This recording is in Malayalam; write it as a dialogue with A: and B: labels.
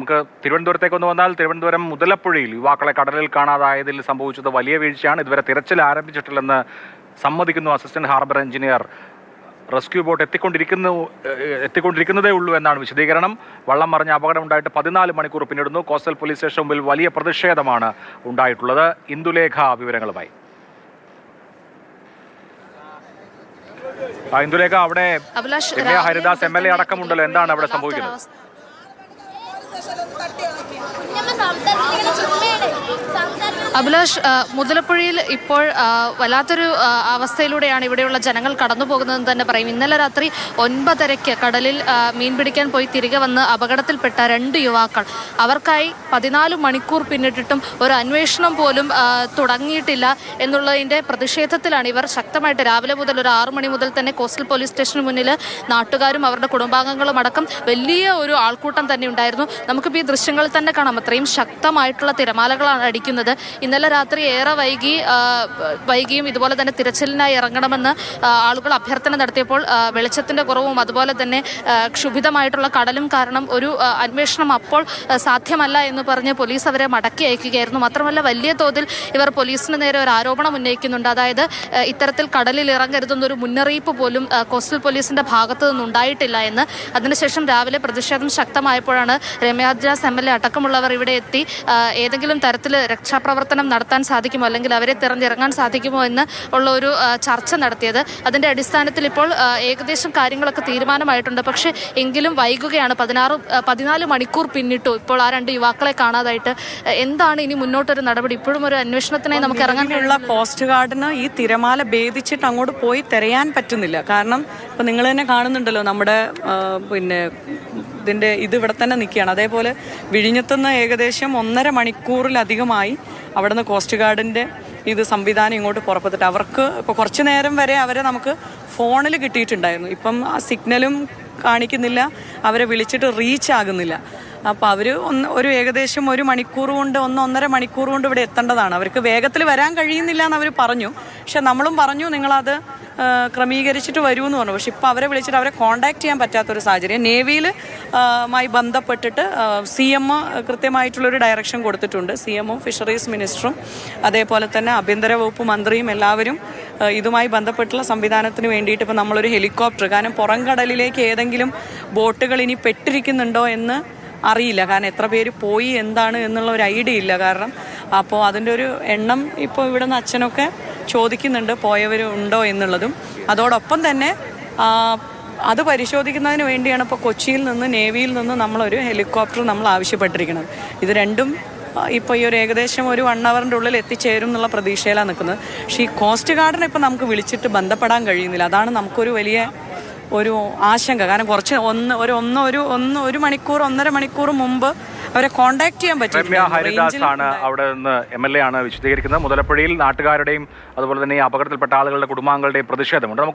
A: നമുക്ക് തിരുവനന്തപുരത്തേക്കൊന്ന് വന്നാൽ തിരുവനന്തപുരം മുതലപ്പുഴയിൽ യുവാക്കളെ കടലിൽ കാണാതായതിൽ സംഭവിച്ചത് വലിയ വീഴ്ചയാണ്. ഇതുവരെ തിരച്ചിൽ ആരംഭിച്ചിട്ടില്ലെന്ന് സമ്മതിക്കുന്നു assistant harbour engineer. Rescue boat എത്തിക്കൊണ്ടിരിക്കുന്നതേ ഉള്ളൂ എന്നാണ് വിശദീകരണം. വള്ളം മറിഞ്ഞ അപകടം ഉണ്ടായിട്ട് 14 മണിക്കൂർ പിന്നിടുന്നു. കോസ്റ്റൽ പോലീസ് സ്റ്റേഷൻ മുമ്പിൽ വലിയ പ്രതിഷേധമാണ് ഉണ്ടായിട്ടുള്ളത്. ഇന്ദുലേഖ വിവരങ്ങളുമായി. ഇന്ദുലേഖ, അവിടെ ഹരിദാസ് MLA അടക്കമുണ്ടല്ലോ, എന്താണ് അവിടെ സംഭവിക്കുന്നത്?
B: അഭിലാഷ്, മുതലപ്പുഴയിൽ ഇപ്പോൾ വല്ലാത്തൊരു അവസ്ഥയിലൂടെയാണ് ഇവിടെയുള്ള ജനങ്ങൾ കടന്നു പോകുന്നതെന്ന് തന്നെ പറയും. ഇന്നലെ രാത്രി 9:30 കടലിൽ മീൻ പിടിക്കാൻ പോയി തിരികെ വന്ന് അപകടത്തിൽപ്പെട്ട 2 യുവാക്കൾ, അവർക്കായി 14 മണിക്കൂർ പിന്നിട്ടിട്ടും ഒരു അന്വേഷണം പോലും തുടങ്ങിയിട്ടില്ല എന്നുള്ളതിൻ്റെ പ്രതിഷേധത്തിലാണ് ഇവർ ശക്തമായിട്ട് രാവിലെ മുതൽ ഒരു 6 മണി മുതൽ തന്നെ കോസ്റ്റൽ പോലീസ് സ്റ്റേഷന് മുന്നിൽ നാട്ടുകാരും അവരുടെ കുടുംബാംഗങ്ങളും അടക്കം വലിയ ഒരു ആൾക്കൂട്ടം തന്നെ ഉണ്ടായിരുന്നു. നമുക്കിപ്പോൾ ഈ ദൃശ്യങ്ങളിൽ തന്നെ കാണാം, അത്രയും ശക്തമായിട്ടുള്ള തിരമാലകളാണ് അടിക്കുന്നത്. ഇന്നലെ രാത്രി ഏറെ വൈകിയും ഇതുപോലെ തന്നെ തിരച്ചിലിനായി ഇറങ്ങണമെന്ന് ആളുകൾ അഭ്യർത്ഥന നടത്തിയപ്പോൾ വെളിച്ചത്തിന്റെ കുറവും അതുപോലെ തന്നെ ക്ഷുഭിതമായിട്ടുള്ള കടലും കാരണം ഒരു അന്വേഷണം അപ്പോൾ സാധ്യമല്ല എന്ന് പറഞ്ഞ് പോലീസ് അവരെ മടക്കി അയക്കുകയായിരുന്നു. മാത്രമല്ല, വലിയ തോതിൽ ഇവർ പോലീസിന് നേരെ ഒരു ആരോപണം ഉന്നയിക്കുന്നുണ്ട്. അതായത് ഇത്തരത്തിൽ കടലിൽ ഇറങ്ങരുതെന്നൊരു മുന്നറിയിപ്പ് പോലും കോസ്റ്റൽ പോലീസിന്റെ ഭാഗത്തു നിന്നുണ്ടായിട്ടില്ല എന്ന്. അതിനുശേഷം രാവിലെ പ്രതിഷേധം ശക്തമായപ്പോഴാണ് രമ്യാദാസ് MLA അടക്കമുള്ളവർ ഇവിടെ എത്തി ഏതെങ്കിലും തരത്തിൽ രക്ഷാപ്രവർത്തനം നടത്താൻ സാധിക്കുമോ, അല്ലെങ്കിൽ അവരെ തിരഞ്ഞിറങ്ങാൻ സാധിക്കുമോ എന്ന് ഉള്ള ഒരു ചർച്ച നടത്തിയത്. അതിന്റെ അടിസ്ഥാനത്തിൽ ഇപ്പോൾ ഏകദേശം കാര്യങ്ങളൊക്കെ തീരുമാനമായിട്ടുണ്ട്. പക്ഷേ എങ്കിലും വൈകുകയാണ്. 14 മണിക്കൂർ പിന്നിട്ടു ഇപ്പോൾ ആ 2 യുവാക്കളെ കാണാതായിട്ട്. എന്താണ് ഇനി മുന്നോട്ടൊരു നടപടി? ഇപ്പോഴും ഒരു അന്വേഷണത്തിനായി നമുക്ക് ഇറങ്ങാനുള്ള
C: കോസ്റ്റ് ഗാർഡിന് ഈ തിരമാല ഭേദിച്ചിട്ട് അങ്ങോട്ട് പോയി തിരയാൻ പറ്റുന്നില്ല. കാരണം ഇപ്പം നിങ്ങൾ തന്നെ കാണുന്നുണ്ടല്ലോ, നമ്മുടെ ഇതിൻ്റെ ഇവിടെ തന്നെ നിൽക്കുകയാണ്. അതേപോലെ വിഴിഞ്ഞത്തുനിന്ന് ഏകദേശം 1.5 മണിക്കൂറിലധികമായി അവിടെ നിന്ന് കോസ്റ്റ് ഗാർഡിൻ്റെ സംവിധാനം ഇങ്ങോട്ട് പുറപ്പെട്ടിട്ട് അവർക്ക് ഇപ്പോൾ കുറച്ച് നേരം വരെ അവരെ നമുക്ക് ഫോണിൽ കിട്ടിയിട്ടുണ്ടായിരുന്നു. ഇപ്പം ആ സിഗ്നലും കാണിക്കുന്നില്ല, അവരെ വിളിച്ചിട്ട് റീച്ച് ആകുന്നില്ല. അപ്പോൾ അവർ ഏകദേശം 1 മണിക്കൂർ കൊണ്ട് 1.5 മണിക്കൂർ കൊണ്ട് ഇവിടെ എത്തേണ്ടതാണ്. അവർക്ക് വേഗത്തിൽ വരാൻ കഴിയുന്നില്ല എന്ന് അവർ പറഞ്ഞു. പക്ഷെ നമ്മളും പറഞ്ഞു നിങ്ങളത് ക്രമീകരിച്ചിട്ട് വരൂ എന്ന് പറഞ്ഞു. പക്ഷെ ഇപ്പോൾ അവരെ വിളിച്ചിട്ട് അവരെ കോൺടാക്ട് ചെയ്യാൻ പറ്റാത്തൊരു സാഹചര്യം. നേവിയിലുമായി ബന്ധപ്പെട്ടിട്ട് CM കൃത്യമായിട്ടുള്ളൊരു ഡയറക്ഷൻ കൊടുത്തിട്ടുണ്ട്. CM ഫിഷറീസ് മിനിസ്റ്ററും അതേപോലെ തന്നെ ആഭ്യന്തര വകുപ്പ് മന്ത്രിയും എല്ലാവരും ഇതുമായി ബന്ധപ്പെട്ടുള്ള സംവിധാനത്തിന് വേണ്ടിയിട്ട് ഇപ്പോൾ നമ്മളൊരു ഹെലികോപ്റ്റർ, കാരണം പുറം കടലിലേക്ക് ഏതെങ്കിലും ബോട്ടുകൾ ഇനി പെട്ടിരിക്കുന്നുണ്ടോ എന്ന് അറിയില്ല. കാരണം എത്ര പേര് പോയി എന്താണ് എന്നുള്ള ഒരു ഐഡിയ ഇല്ല. കാരണം അപ്പോൾ അതിൻ്റെ ഒരു എണ്ണം ഇപ്പോൾ ഇവിടെ നിന്ന് അച്ഛനൊക്കെ ചോദിക്കുന്നുണ്ട് പോയവരുണ്ടോ എന്നുള്ളതും. അതോടൊപ്പം തന്നെ അത് പരിശോധിക്കുന്നതിന് വേണ്ടിയാണ് ഇപ്പോൾ കൊച്ചിയിൽ നിന്ന് നേവിയിൽ നിന്ന് നമ്മളൊരു ഹെലികോപ്റ്റർ നമ്മൾ ആവശ്യപ്പെട്ടിരിക്കുന്നത്. ഇത് രണ്ടും ഇപ്പോൾ ഈ ഒരു ഏകദേശം ഒരു 1 അവറിൻ്റെ ഉള്ളിൽ എത്തിച്ചേരും എന്നുള്ള പ്രതീക്ഷയിലാണ് നിൽക്കുന്നത്. പക്ഷേ ഈ കോസ്റ്റ് ഗാർഡിനെ ഇപ്പോൾ നമുക്ക് വിളിച്ചിട്ട് ബന്ധപ്പെടാൻ കഴിയുന്നില്ല. അതാണ് നമുക്കൊരു വലിയ ഒരു ആശങ്ക. കാരണം കുറച്ച് ഒരു മണിക്കൂർ 1.5 മണിക്കൂർ മുമ്പ് അവരെ കോൺടാക്ട് ചെയ്യാൻ പറ്റും.
A: ഹരിദാസ് ആണ് അവിടെ നിന്ന് MLA ആണ് വിശദീകരിക്കുന്നത്. മുതലപ്പുഴയിൽ നാട്ടുകാരുടെയും അതുപോലെ തന്നെ ഈ അപകടത്തിൽപ്പെട്ട ആളുകളുടെ കുടുംബാംഗങ്ങളുടെയും പ്രതിഷേധമുണ്ട്.